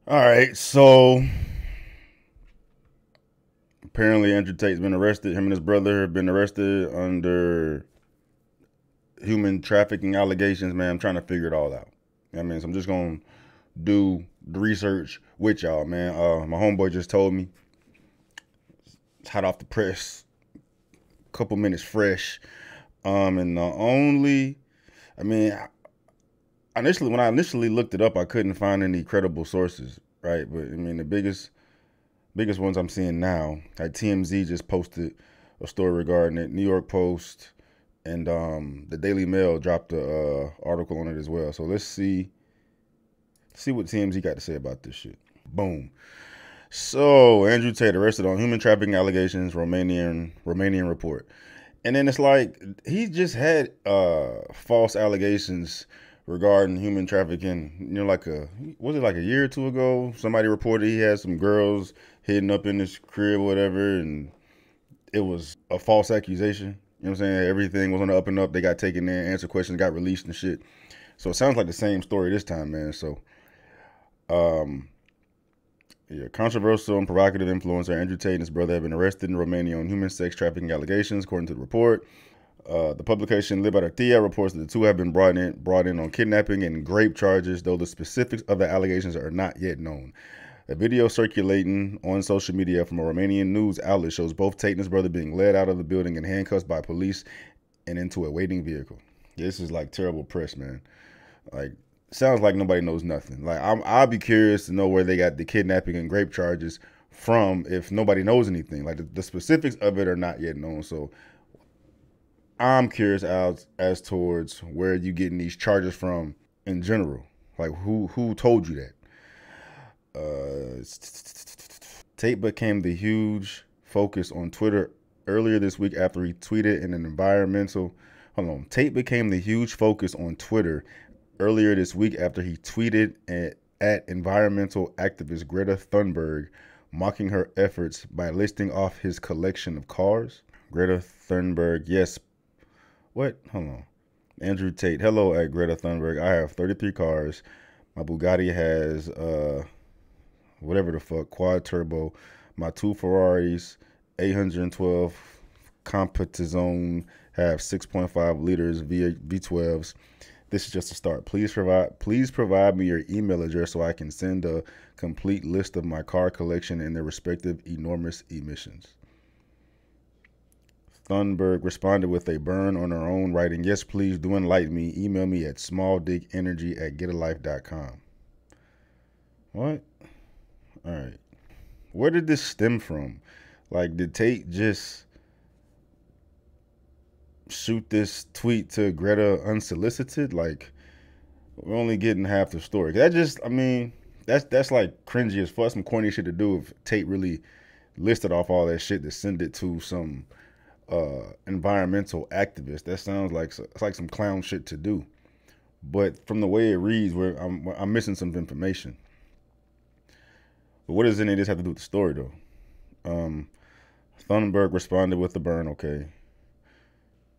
All right, so apparently Andrew Tate's been arrested. Him and his brother have been arrested under human trafficking allegations. Man, I'm trying to figure it all out. You know what I mean, so I'm just gonna do the research with y'all, man. My homeboy just told me it's hot off the press, couple minutes fresh. And the only, I mean, initially when I initially looked it up, I couldn't find any credible sources, right? But I mean, the biggest ones I'm seeing now, like TMZ just posted a story regarding it. New York Post and the Daily Mail dropped a article on it as well. So let's see what TMZ got to say about this shit. Boom. So Andrew Tate arrested on human trafficking allegations, Romanian report. And then it's like he just had false allegations regarding human trafficking. You know, was it like a year or two ago? Somebody reported he had some girls hidden up in his crib or whatever, and it was a false accusation. You know what I'm saying? Everything was on the up and up. They got taken in, answered questions, got released and shit. So it sounds like the same story this time, man. So, yeah, controversial and provocative influencer Andrew Tate and his brother have been arrested in Romania on human sex trafficking allegations, according to the report. The publication Libertatea reports that the two have been brought in on kidnapping and rape charges, though the specifics of the allegations are not yet known. A video circulating on social media from a Romanian news outlet shows both Tate and his brother being led out of the building in handcuffs by police and into a waiting vehicle. Yeah, this is like terrible press, man. Like, sounds like nobody knows nothing. Like, I'll be curious to know where they got the kidnapping and rape charges from if nobody knows anything. Like, the specifics of it are not yet known. So I'm curious as towards where you getting these charges from in general. Like, who told you that? Tate became the huge focus on Twitter earlier this week after he tweeted in an environmental. Hold on. Tate became the huge focus on Twitter earlier this week after he tweeted at environmental activist Greta Thunberg, mocking her efforts by listing off his collection of cars. Greta Thunberg, yes. What? Hold on. Andrew Tate, hello at Greta Thunberg. I have 33 cars. My Bugatti has whatever the fuck, quad turbo. My two Ferraris, 812 Competizione, have 6.5 liters V12s. This is just a start. Please provide me your email address so I can send a complete list of my car collection and their respective enormous emissions. Thunberg responded with a burn on her own, writing, yes, please do enlighten me. Email me at smalldickenergy@getalife.com. What? All right. Where did this stem from? Like, did Tate just shoot this tweet to Greta unsolicited? Like, we're only getting half the story. That just, I mean, that's like cringy as fuck. Some corny shit to do if Tate really listed off all that shit to send it to some environmental activist. That sounds like it's like some clown shit to do. But from the way it reads, I'm missing some information. But what does any of this have to do with the story, though? Thunberg responded with the burn, okay.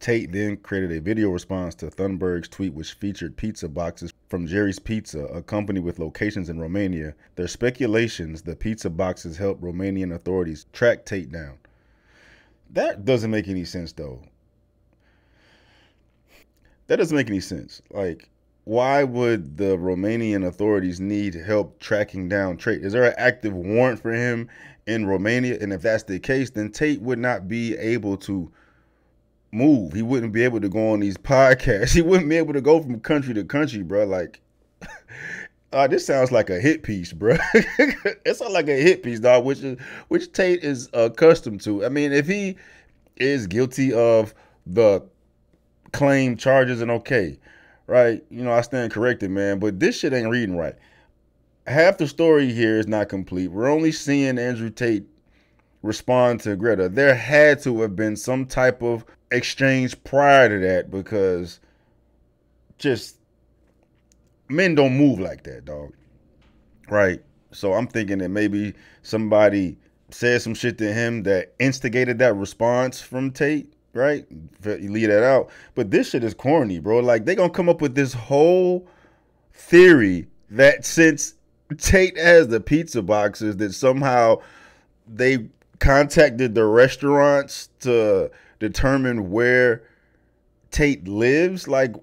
Tate then created a video response to Thunberg's tweet, which featured pizza boxes from Jerry's Pizza, a company with locations in Romania. There's speculations the pizza boxes helped Romanian authorities track Tate down. That doesn't make any sense, though. That doesn't make any sense. Like, why would the Romanian authorities need help tracking down Tate? Is there an active warrant for him in Romania? And if that's the case, then Tate would not be able to move. He wouldn't be able to go on these podcasts. He wouldn't be able to go from country to country, bro. Like, this sounds like a hit piece, bro. It sounds like a hit piece, dog, which Tate is accustomed to. I mean, if he is guilty of the claim charges, and okay, right? You know, I stand corrected, man. But this shit ain't reading right. Half the story here is not complete. We're only seeing Andrew Tate respond to Greta. There had to have been some type of exchange prior to that, because just men don't move like that, dog. Right? So I'm thinking that maybe somebody said some shit to him that instigated that response from Tate, right? You leave that out. But this shit is corny, bro. Like, they gonna come up with this whole theory that since Tate has the pizza boxes that somehow they contacted the restaurants to determine where Tate lives. Like,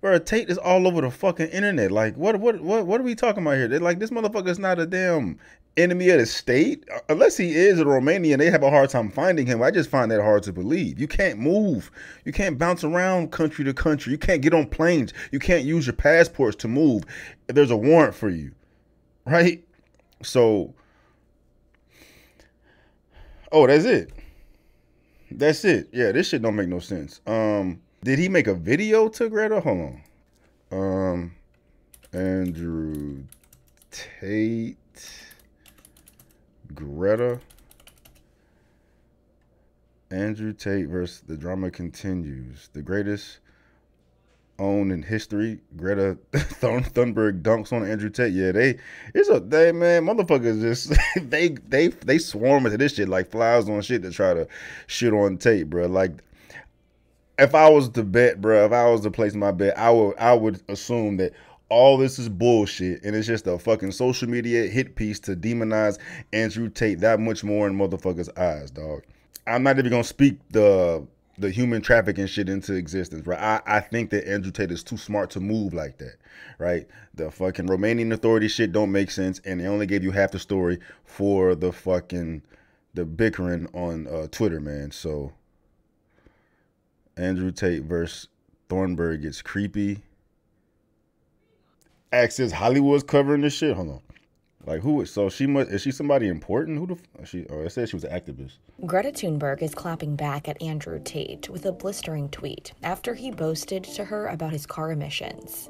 bro, Tate is all over the fucking internet. Like, what are we talking about here? They're like, this motherfucker's not a damn enemy of the state. Unless he is a Romanian, they have a hard time finding him. I just find that hard to believe. You can't move. You can't bounce around country to country. You can't get on planes. You can't use your passports to move. There's a warrant for you, right? So, oh, that's it. That's it. Yeah, this shit don't make no sense. Did he make a video to Greta? Hold on. Andrew Tate, Greta. Andrew Tate versus the drama continues. The greatest owned in history. Greta Thunberg dunks on Andrew Tate. Yeah, man, motherfuckers just they swarm into this shit like flies on shit to try to shit on Tate, bro. Like, if I was to bet, bro, if I was to place my bet, I would assume that all this is bullshit and it's just a fucking social media hit piece to demonize Andrew Tate that much more in motherfuckers' eyes, dog. I'm not even gonna speak the human trafficking shit into existence, right? I think that Andrew Tate is too smart to move like that, right? The fucking Romanian authority shit don't make sense, and they only gave you half the story for the bickering on Twitter, man. So Andrew Tate versus Thornburg gets creepy. Access Hollywood's covering this shit. Hold on. Like, who is, so she must, is she somebody important? Who it said she was an activist. Greta Thunberg is clapping back at Andrew Tate with a blistering tweet after he boasted to her about his car emissions.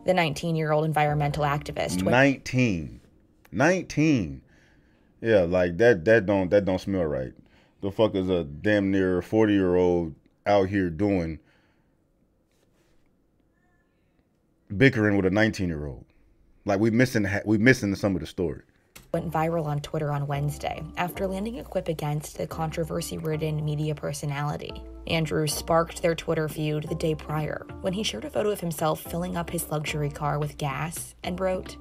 The 19-year-old environmental activist. 19. Yeah, like that don't smell right. The fuck is a damn near 40-year-old out here doing bickering with a 19-year-old? Like, we missing some of the story. Went viral on Twitter on Wednesday after landing a quip against the controversy-ridden media personality. Andrew sparked their Twitter feud the day prior when he shared a photo of himself filling up his luxury car with gas and wrote,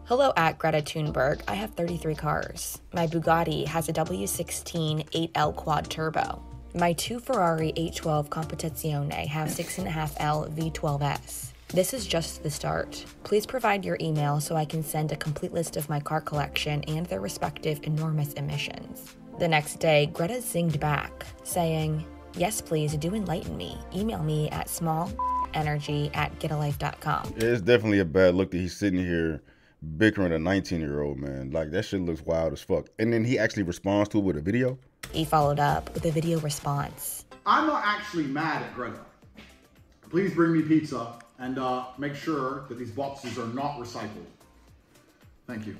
"Hello at Greta Thunberg, I have 33 cars. My Bugatti has a W16 8L quad turbo. My two Ferrari 812 Competizione have 6.5L V12S. This is just the start. Please provide your email so I can send a complete list of my car collection and their respective enormous emissions." The next day, Greta zinged back, saying, "Yes, please, do enlighten me. Email me at smallenergy@getalife.com. It's definitely a bad look that he's sitting here bickering a 19-year-old, man. Like, that shit looks wild as fuck. And then he actually responds to it with a video? He followed up with a video response. "I'm not actually mad at Greta. Please bring me pizza and make sure that these boxes are not recycled. Thank you."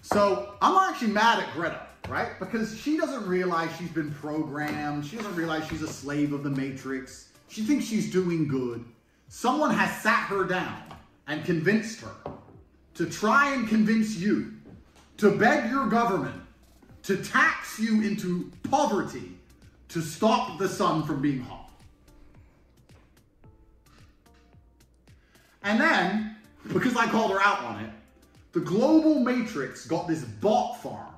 So I'm not actually mad at Greta, right? Because she doesn't realize she's been programmed. She doesn't realize she's a slave of the Matrix. She thinks she's doing good. Someone has sat her down and convinced her to try and convince you to beg your government to tax you into poverty to stop the sun from being hot. And then, because I called her out on it, the global matrix got this bot farm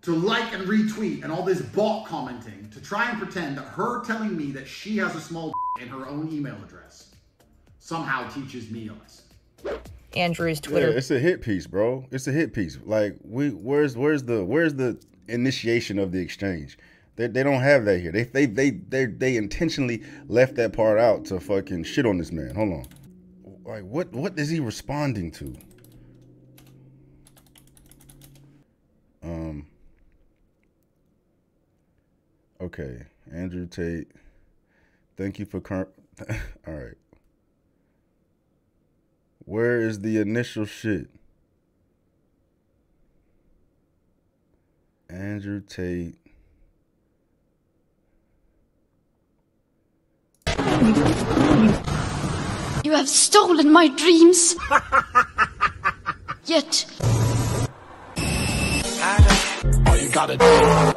to like and retweet and all this bot commenting to try and pretend that her telling me that she has a small in her own email address somehow teaches me a lesson. Andrew's Twitter. Yeah, it's a hit piece, bro. It's a hit piece. Like, where's the initiation of the exchange? They don't have that here. They intentionally left that part out to fucking shit on this man. Hold on. Like, what is he responding to? Okay, Andrew Tate. Thank you for all right. Where is the initial shit? Andrew Tate. You have stolen my dreams. Yet. All you gotta do.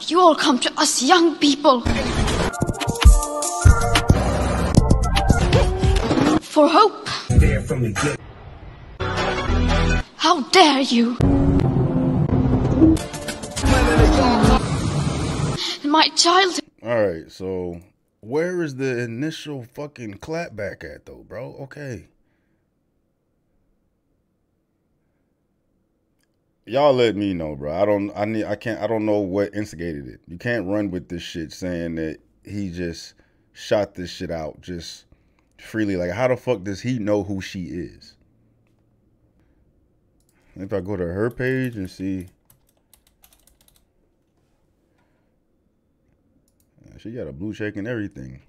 You all come to us young people for hope. there from the get. How dare you? My child. All right, so where is the initial fucking clapback at though, bro? Okay. Y'all let me know, bro. I don't know what instigated it. You can't run with this shit saying that he just shot this shit out just freely. Like, how the fuck does he know who she is? If I go to her page and see, she got a blue check and everything.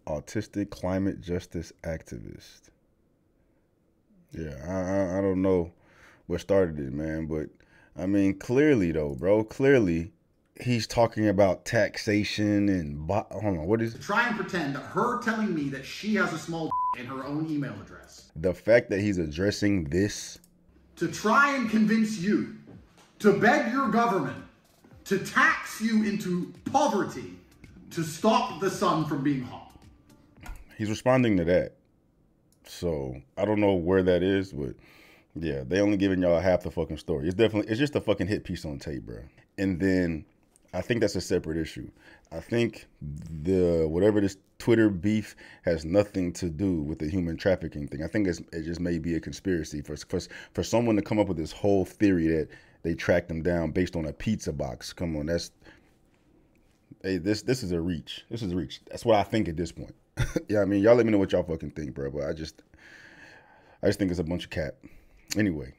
Autistic climate justice activist. Yeah, I don't know what started it, man, but I mean, clearly though, bro, clearly he's talking about taxation and hold on, what is it? Try and pretend that her telling me that she has a small in her own email address. The fact that he's addressing this To try and convince you to beg your government to tax you into poverty to stop the sun from being hot. He's responding to that. So I don't know where that is, but yeah, they only giving y'all half the fucking story. It's just a fucking hit piece on Tate, bro. And then I think that's a separate issue. I think whatever this Twitter beef has nothing to do with the human trafficking thing. I think it just may be a conspiracy for someone to come up with this whole theory that they tracked them down based on a pizza box. Come on, this is a reach. This is a reach. That's what I think at this point. Yeah, I mean, y'all let me know what y'all fucking think, bro. But I just think it's a bunch of cap. Anyway.